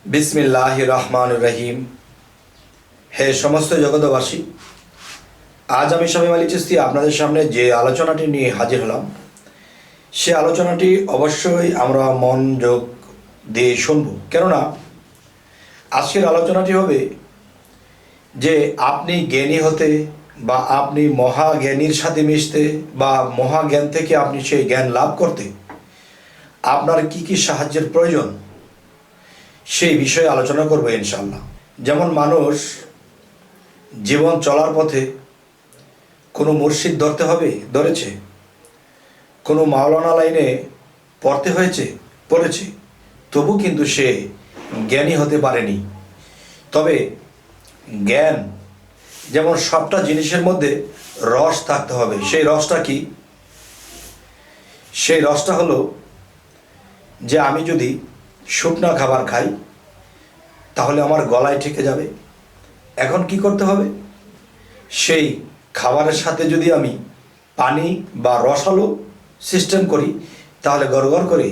বিসমিল্লাহির রহমানির রহিম। হে সমস্ত জগতবাসী, আজ আমি শামীম আলী চিশতি আপনাদের সামনে যে আলোচনাটি নিয়ে হাজির হলাম, সে আলোচনাটি অবশ্যই আমরা মনোযোগ দিয়ে শুনব। কেননা আজকের আলোচনাটি হবে যে আপনি জ্ঞানী হতে বা আপনি মহাজ্ঞানীর সাথে মিশতে বা মহাজ্ঞান থেকে আপনি সেই জ্ঞান লাভ করতে আপনার কি কি সাহায্যের প্রয়োজন, সেই বিষয়ে আলোচনা করবো ইনশাআল্লাহ। যেমন মানুষ জীবন চলার পথে কোনো মুর্শিদ ধরেছে, কোনো মাওলানা লাইনে পড়েছে, তবু কিন্তু সে জ্ঞানী হতে পারেনি। তবে জ্ঞান যেমন সবটা জিনিসের মধ্যে রস থাকতে হবে। সেই রসটা কি? সেই রসটা হলো যে আমি যদি শুকনা খাবার খাই তাহলে আমার গলায় ঠেকে যাবে। এখন কি করতে হবে? সেই খাবারের সাথে যদি আমি পানি বা রসালো সিস্টেম করি তাহলে গড়গড় করে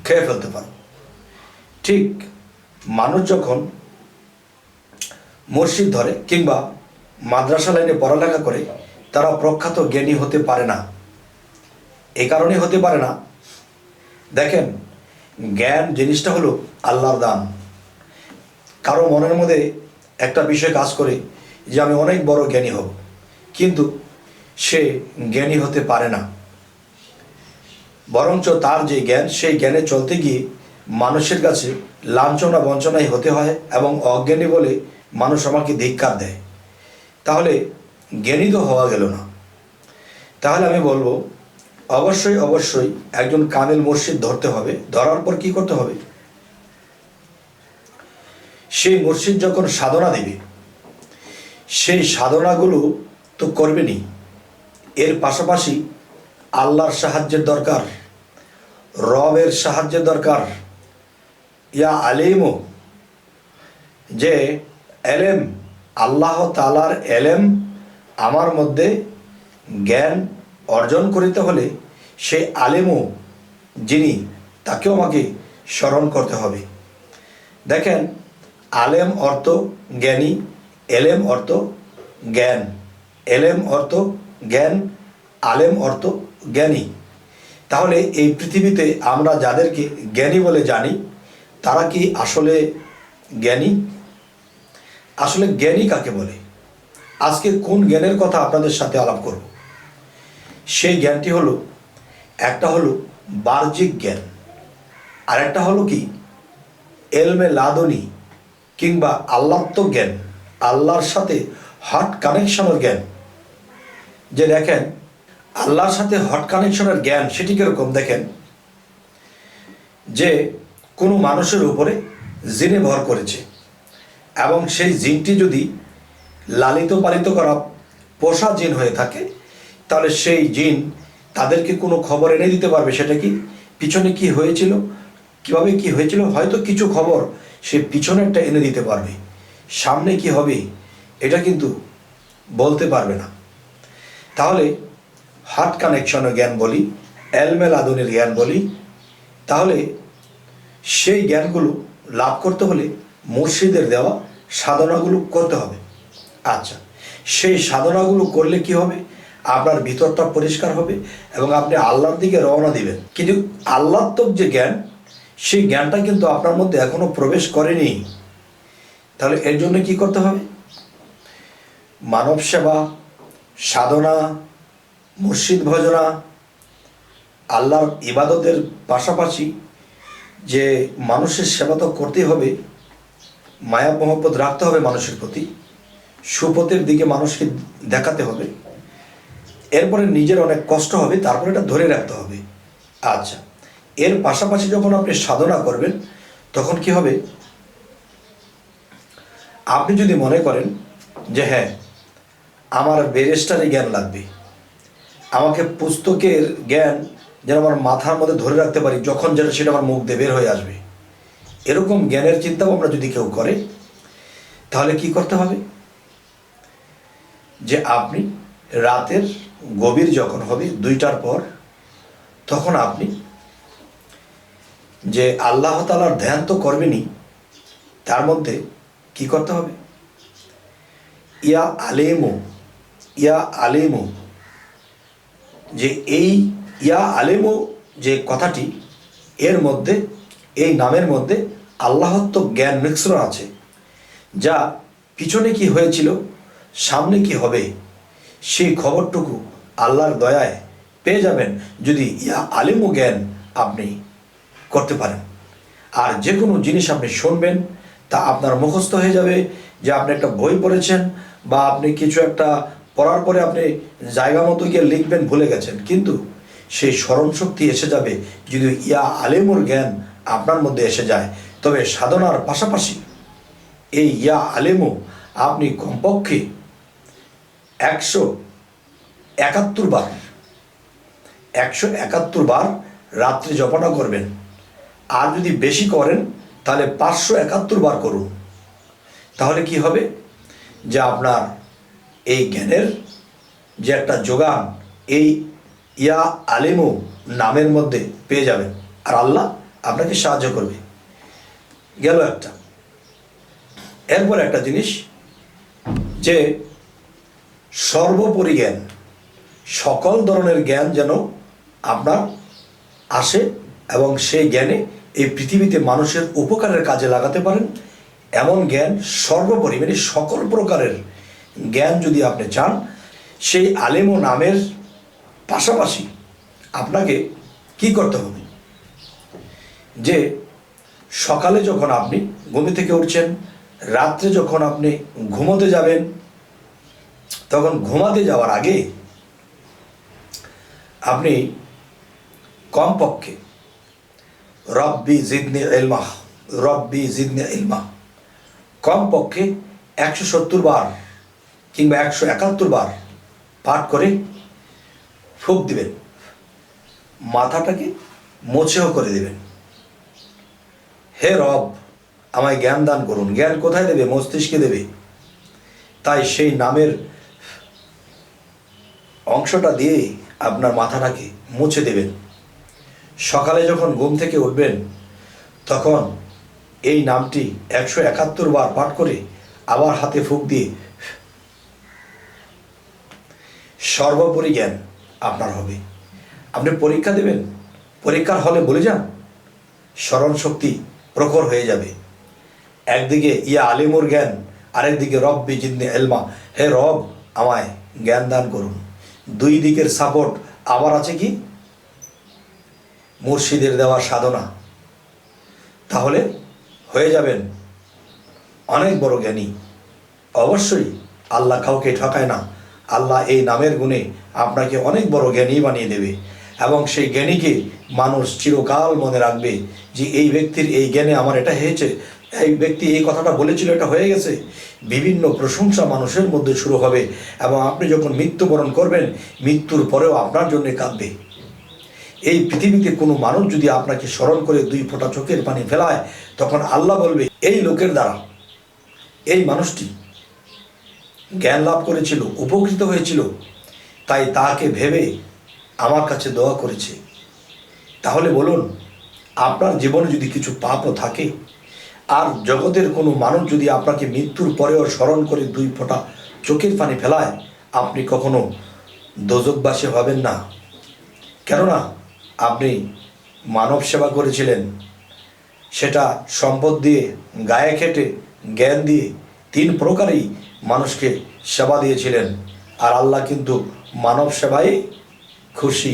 খেয়ে ফেলতে পারব। ঠিক মানুষ যখন মসজিদ ধরে কিংবা মাদ্রাসা লাইনে পড়ালেখা করে, তারা প্রখ্যাত জ্ঞানী হতে পারে না। এই কারণে হতে পারে না, দেখেন, জ্ঞান জিনিসটা হলো আল্লাহর দান। কারো মনের মধ্যে একটা বিষয় কাজ করে যে আমি অনেক বড় জ্ঞানী হব, কিন্তু সে জ্ঞানী হতে পারে না। বরঞ্চ তার যে জ্ঞান, সেই জ্ঞানে চলতে গিয়ে মানুষের কাছে লাঞ্ছনা বঞ্চনাই হতে হয় এবং অজ্ঞানী বলে মানুষ আমাকে ধিক্কার দেয়। তাহলে জ্ঞানী তো হওয়া গেল না। তাহলে আমি বলবো অবশ্যই একজন কামেল মুর্শিদ ধরতে হবে। ধরার পর কি করতে হবে? সেই মুর্শিদ যখন সাধনা দেবে, সেই সাধনাগুলো তো করবেনই, এর পাশাপাশি আল্লাহর সাহায্যের দরকার, রবের সাহায্যের দরকার। ইয়া আলিমও, যে এলেম, আল্লাহ তাআলার এলেম আমার মধ্যে জ্ঞান অর্জন করিতে হলে সেই আলেমও যিনি, তাকেও আমাকে স্মরণ করতে হবে। দেখেন, আলেম অর্থ জ্ঞানী, এলেম অর্থ জ্ঞান, এলেম অর্থ জ্ঞান, আলেম অর্থ জ্ঞানী। তাহলে এই পৃথিবীতে আমরা যাদেরকে জ্ঞানী বলে জানি, তারা কি আসলে জ্ঞানী? আসলে জ্ঞানী কাকে বলে? আজকে কোন জ্ঞানের কথা আপনাদের সাথে আলাপ করব। সেই জ্ঞানটি হলো, একটা হলো বাহ্যিক জ্ঞান, আর একটা হলো কি এলমে লাদনী কিংবা আল্লাহত্ব জ্ঞান, আল্লাহর সাথে হট কানেকশনের জ্ঞান। যে দেখেন, আল্লাহর সাথে হট কানেকশনের জ্ঞান সেটি কীরকম? দেখেন, যে কোনো মানুষের উপরে জিনে ভর করেছে এবং সেই জিনটি যদি লালিত পালিত করা পোষা জিন হয়ে থাকে, তাহলে সেই জিন তাদেরকে কোনো খবর এনে দিতে পারবে। সেটা কি, পিছনে কি হয়েছিল, কিভাবে কি হয়েছিল, হয়তো কিছু খবর সে পিছনেরটা এনে দিতে পারবে, সামনে কি হবে এটা কিন্তু বলতে পারবে না। তাহলে হার্ট কানেকশনের জ্ঞান বলি, এলমে লাদুনের জ্ঞান বলি। তাহলে সেই জ্ঞানগুলো লাভ করতে হলে মুর্শিদের দেওয়া সাধনাগুলো করতে হবে। আচ্ছা, সেই সাধনাগুলো করলে কি হবে? আপনার ভিতরটা পরিষ্কার হবে এবং আপনি আল্লাহর দিকে রওনা দিবেন। কিন্তু আল্লাহত্বক যে জ্ঞান, সেই জ্ঞানটা কিন্তু আপনার মধ্যে এখনো প্রবেশ করেনি। তাহলে এর জন্য কি করতে হবে? মানব সেবা, সাধনা, মুর্শিদ ভজনা, আল্লাহর ইবাদতের পাশাপাশি যে মানুষের সেবা তো করতেই হবে, মায়া মহব্বত রাখতে হবে মানুষের প্রতি, সুপথের দিকে মানুষকে দেখাতে হবে। এরপরে নিজের অনেক কষ্ট হবে, তারপরে এটা ধরে রাখতে হবে। আচ্ছা, এর পাশাপাশি যখন আপনি সাধনা করবেন, তখন কি হবে? আপনি যদি মনে করেন যে হ্যাঁ, আমার ব্যারিস্টারি জ্ঞান লাগবে, আমাকে পুস্তকের জ্ঞান যেন আমার মাথার মধ্যে ধরে রাখতে পারি, যখন যেটা সেটা আমার মুখ দিয়ে বের হয়ে আসবে, এরকম জ্ঞানের চিন্তা ভাবনা যদি কেউ করে, তাহলে কি করতে হবে? যে আপনি রাতের গভীর যখন হবে 2টার পর, তখন আপনি যে আল্লাহ তাআলার ধ্যান তো করবেনই, তার মধ্যে কি করতে হবে? ইয়া আলেমু, ইয়া আলেমু, যে এই ইয়া আলেমু যে কথাটি, এর মধ্যে, এই নামের মধ্যে আল্লাহত্ব জ্ঞান মিশ্রণ আছে, যা পিছনে কি হয়েছিল, সামনে কি হবে, সেই খবরটুকু আল্লাহর দয়ায় পেয়ে যাবেন যদি ইয়া আলেমু জ্ঞান আপনি করতে পারেন। আর যে কোনো জিনিস আপনি শুনবেন তা আপনার মুখস্থ হয়ে যাবে, যে আপনি একটা বই পড়েছেন বা আপনি কিছু একটা পড়ার পরে আপনি জায়গা মতো গিয়ে লিখবেন, ভুলে গেছেন, কিন্তু সেই স্মরণশক্তি এসে যাবে যদি ইয়া আলেমুর জ্ঞান আপনার মধ্যে এসে যায়। তবে সাধনার পাশাপাশি এই ইয়া আলেমু আপনি কমপক্ষে 171 বার, 171 বার রাত্রে জপনা করবেন। আর যদি বেশি করেন তাহলে 571 বার করুন। তাহলে কি হবে, যে আপনার এই জ্ঞানের যে একটা যোগান এই ইয়া আলেমু নামের মধ্যে পেয়ে যাবেন, আর আল্লাহ আপনাকে সাহায্য করবে। গেল একটা। এরপর একটা জিনিস, যে সর্বোপরি জ্ঞান, সকল ধরনের জ্ঞান যেন আপনার আসে এবং সেই জ্ঞানে এই পৃথিবীতে মানুষের উপকারের কাজে লাগাতে পারেন, এমন জ্ঞান সর্বোপরি, মানে সকল প্রকারের জ্ঞান যদি আপনি চান, সেই আলেম ও নামের পাশাপাশি আপনাকে কি করতে হবে, যে সকালে যখন আপনি ঘুম থেকে উঠছেন, রাত্রে যখন আপনি ঘুমোতে যাবেন, তখন ঘুমাতে যাওয়ার আগে আপনি কমপক্ষে রব্বি জিদনি ইলমা, রব্বি জিদনি ইলমা কমপক্ষে 170 বার কিংবা 171 বার পাঠ করে ফুঁক দিবেন, মাথাটাকে মোছেও করে দেবেন। হে রব, আমায় জ্ঞান দান করুন। জ্ঞান কোথায় দেবে? মস্তিষ্কে দেবে। তাই সেই নামের অংশটা দিয়ে আপনার মাথাটাকে মুছে দেবেন। সকালে যখন ঘুম থেকে উঠবেন তখন এই নামটি 171 বার পাঠ করে আবার হাতে ফুঁক দিয়ে সর্বোপরি জ্ঞান আপনার হবে। আপনি পরীক্ষা দেবেন, পরীক্ষার হলে বলে যান, স্মরণ শক্তি প্রখর হয়ে যাবে। একদিকে ইয়া আলিমুর জ্ঞান, আরেকদিকে রব্বি জিদনি ইলমা, হে রব আমায় জ্ঞান দান করুন। দুই দিকের সাপোর্ট। আবার আছে কি? মুর্শিদের দেওয়া সাধনা। তাহলে হয়ে যাবেন অনেক বড় জ্ঞানী। অবশ্যই আল্লাহ কাউকে ঠকায় না। আল্লাহ এই নামের গুণে আপনাকে অনেক বড় জ্ঞানী বানিয়ে দেবে এবং সেই জ্ঞানীকে মানুষ চিরকাল মনে রাখবে যে এই ব্যক্তির এই জ্ঞানে আমার এটা হয়েছে, এই ব্যক্তি এই কথাটা বলেছিল, এটা হয়ে গেছে। বিভিন্ন প্রশংসা মানুষের মধ্যে শুরু হবে এবং আপনি যখন মৃত্যুবরণ করবেন, মৃত্যুর পরেও আপনার জন্য কাঁদবে। এই পৃথিবীতে কোনো মানুষ যদি আপনাকে স্মরণ করে 2 ফোঁটা চোখের পানি ফেলায়, তখন আল্লাহ বলবে এই লোকের দ্বারা এই মানুষটি জ্ঞান লাভ করেছিল, উপকৃত হয়েছিল, তাই তাকে ভেবে আমার কাছে দোয়া করেছে। তাহলে বলুন, আপনার জীবনে যদি কিছু পাপও থাকে আর জগতের কোনো মানুষ যদি আপনাকে মৃত্যুর পরেও স্মরণ করে 2 ফোঁটা চোখের পানি ফেলায়, আপনি কখনো দোজকবাসী হবেন না। কেননা আপনি মানব সেবা করেছিলেন, সেটা সম্পদ দিয়ে, গায়ে খেটে, জ্ঞান দিয়ে, 3 প্রকারেই মানুষকে সেবা দিয়েছিলেন। আর আল্লাহ কিন্তু মানব সেবায় খুশি।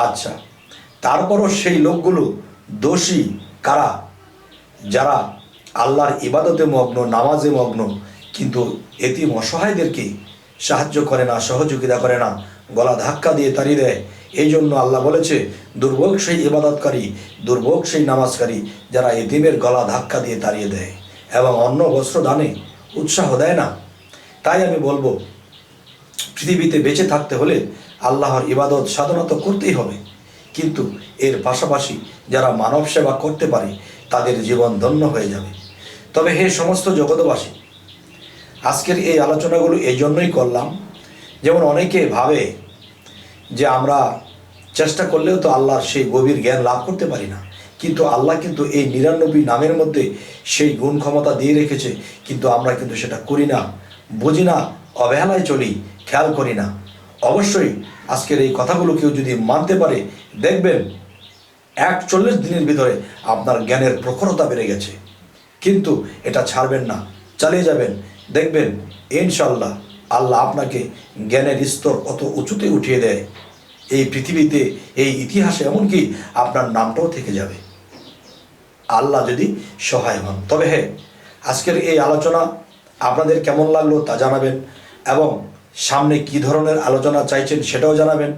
আচ্ছা, তারপরও সেই লোকগুলো দোষী কারা? যারা আল্লাহর ইবাদতে মগ্ন, নামাজে মগ্ন, কিন্তু এতিম অসহায়দেরকে সাহায্য করে না, সহযোগিতা করে না, গলা ধাক্কা দিয়ে তাড়িয়ে দেয়। এই জন্য আল্লাহ বলেছে, দুর্ভোগ সেই ইবাদতকারী, দুর্ভোগ সেই নামাজকারী যারা এতিমের গলা ধাক্কা দিয়ে তাড়িয়ে দেয় এবং অন্ন বস্ত্র দানে উৎসাহ দেয় না। তাই আমি বলবো, পৃথিবীতে বেঁচে থাকতে হলে আল্লাহর ইবাদত সাধনা তো করতেই হবে, কিন্তু এর পাশাপাশি যারা মানব সেবা করতে পারে তাদের জীবন ধন্য হয়ে যাবে। তবে হে সমস্ত জগৎবাসী, আজকের এই আলোচনাগুলো এই জন্যই করলাম, যেমন অনেকে ভাবে যে আমরা চেষ্টা করলেও তো আল্লাহর সেই গভীর জ্ঞান লাভ করতে পারি না, কিন্তু আল্লাহ কিন্তু এই 99 নামের মধ্যে সেই গুণ ক্ষমতা দিয়ে রেখেছে, কিন্তু আমরা কিন্তু সেটা করি না, বুঝি না, অবহেলায় চলি, খেয়াল করি না। অবশ্যই আজকের এই কথাগুলো কেউ যদি মানতে পারে, দেখবেন 41 দিনের ভিতরে আপনার জ্ঞানের প্রখরতা বেড়ে গেছে। কিন্তু এটা ছাড়বেন না, চালিয়ে যাবেন, দেখবেন ইনশাল্লাহ আল্লাহ আপনাকে জ্ঞানের স্তর কত উঁচুতে উঠিয়ে দেয় এই পৃথিবীতে, এই ইতিহাসে, এমনকি আপনার নামটাও থেকে যাবে আল্লাহ যদি সহায় হন। তবে হ্যাঁ, আজকের এই আলোচনা আপনাদের কেমন লাগলো তা জানাবেন, এবং সামনে কী ধরনের আলোচনা চাইছেন সেটাও জানাবেন।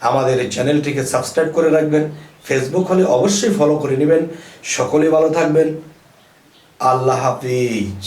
আমাদের এই চ্যানেলটিকে সাবস্ক্রাইব করে রাখবেন, ফেসবুক হলে অবশ্যই ফলো করে নেবেন। সকলে ভালো থাকবেন। আল্লাহ হাফিজ।